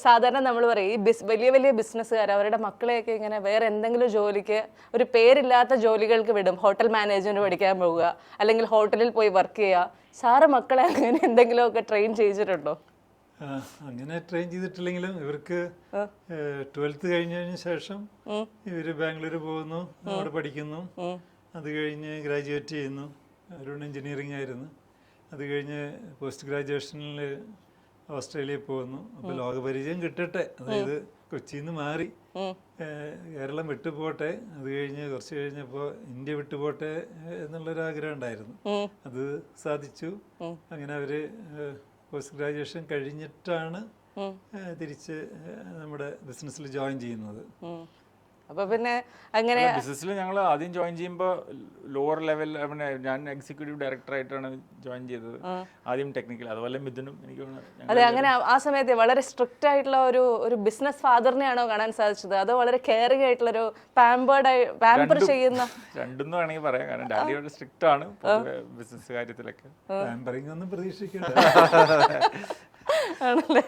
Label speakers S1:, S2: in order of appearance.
S1: സാധാരണ നമ്മൾ പറയും ഈ വലിയ വലിയ ബിസിനസ്സുകാർ അവരുടെ മക്കളെയൊക്കെ ഇങ്ങനെ വേറെ എന്തെങ്കിലും ജോലിക്ക് ഒരു പേരില്ലാത്ത ജോലികൾക്ക് വിടും. ഹോട്ടൽ മാനേജ്മെന്റ് പഠിക്കാൻ പോവുക, അല്ലെങ്കിൽ ഹോട്ടലിൽ പോയി വർക്ക് ചെയ്യുക. സാറ് മക്കളെ അങ്ങനെ എന്തെങ്കിലുമൊക്കെ ട്രെയിൻ ചെയ്തിട്ടുണ്ടോ?
S2: അങ്ങനെ ട്രെയിൻ ചെയ്തിട്ടില്ലെങ്കിലും ഇവർക്ക് 12th കഴിഞ്ഞതിന് ശേഷം ഇവർ ബാംഗ്ലൂർ പോകുന്നു, അവിടെ പഠിക്കുന്നു. അത് കഴിഞ്ഞ് ഗ്രാജുവേറ്റ് ചെയ്യുന്നു. അരുൺ എഞ്ചിനീയറിംഗ് ആയിരുന്നു. അത് കഴിഞ്ഞ് പോസ്റ്റ് ഗ്രാജുവേഷനിൽ ഓസ്ട്രേലിയയിൽ പോകുന്നു. അപ്പോൾ ലോകപരിചയം കിട്ടട്ടെ, അതായത് കൊച്ചിയിൽ നിന്ന് മാറി കേരളം വിട്ടുപോട്ടെ, അത് കഴിഞ്ഞ് കുറച്ച് കഴിഞ്ഞപ്പോൾ ഇന്ത്യ വിട്ടുപോട്ടെ എന്നുള്ളൊരാഗ്രഹം ഉണ്ടായിരുന്നു. അത് സാധിച്ചു. അങ്ങനെ അവർ പോസ്റ്റ് ഗ്രാജുവേഷൻ കഴിഞ്ഞിട്ടാണ് തിരിച്ച് നമ്മുടെ ബിസിനസ്സിൽ ജോയിൻ ചെയ്യുന്നത്.
S1: അപ്പൊ പിന്നെ അങ്ങനെ
S3: ബിസിനസ്സിൽ ഞങ്ങൾ ആദ്യം ജോയിൻ ചെയ്യുമ്പോൾ ലോവർ ലെവൽ, ഞാൻ എക്സിക്യൂട്ടീവ് ഡയറക്ടർ ആയിട്ടാണ് ജോയിൻ ചെയ്തത്. ആദ്യം ടെക്നിക്കൽ, അതുപോലെ മിഥുനും എനിക്ക്.
S1: അതെ, അങ്ങനെ ആ സമയത്ത് വളരെ സ്ട്രിക്റ്റ് ആയിട്ടുള്ള ഒരു ബിസിനസ് ഫാദറിനെയാണോ കാണാൻ സാധിച്ചത്, അതോ വളരെ കെയറിംഗ് ആയിട്ടുള്ള ഒരു പാമ്പർ ചെയ്യുന്ന?
S3: രണ്ടെന്ന് വേണമെങ്കിൽ പറയാം. കാരണം ഡാഡി വളരെ സ്ട്രിക്റ്റ് ആണ് ബിസിനസ് കാര്യത്തിലൊക്കെ.
S2: പാമ്പറിംഗ് ഒന്നും പ്രതീക്ഷിക്കണ്ട
S1: ആണല്ലേ?